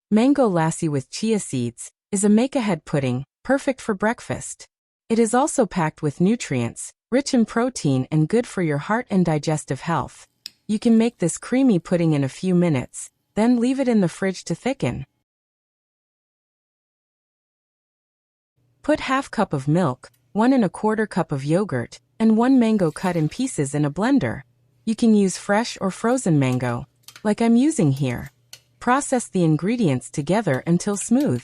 Mango lassi with chia seeds is a make-ahead pudding, perfect for breakfast. It is also packed with nutrients, rich in protein and good for your heart and digestive health. You can make this creamy pudding in a few minutes, then leave it in the fridge to thicken. Put half cup of milk, 1¼ cup of yogurt, and 1 mango cut in pieces in a blender. You can use fresh or frozen mango, like I'm using here. Process the ingredients together until smooth.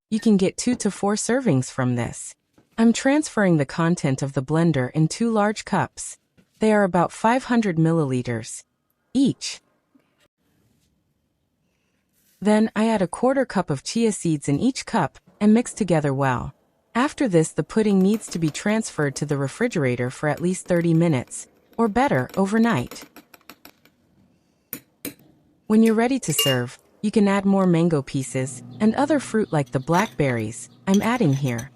You can get 2 to 4 servings from this. I'm transferring the content of the blender in 2 large cups. They are about 500 milliliters each. Then I add 1/4 cup of chia seeds in each cup and mix together well. After this, the pudding needs to be transferred to the refrigerator for at least 30 minutes, or better, overnight. When you're ready to serve, you can add more mango pieces and other fruit like the blackberries I'm adding here.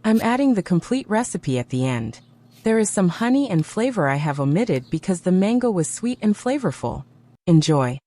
I'm adding the complete recipe at the end. There is some honey and flavor I have omitted because the mango was sweet and flavorful. Enjoy.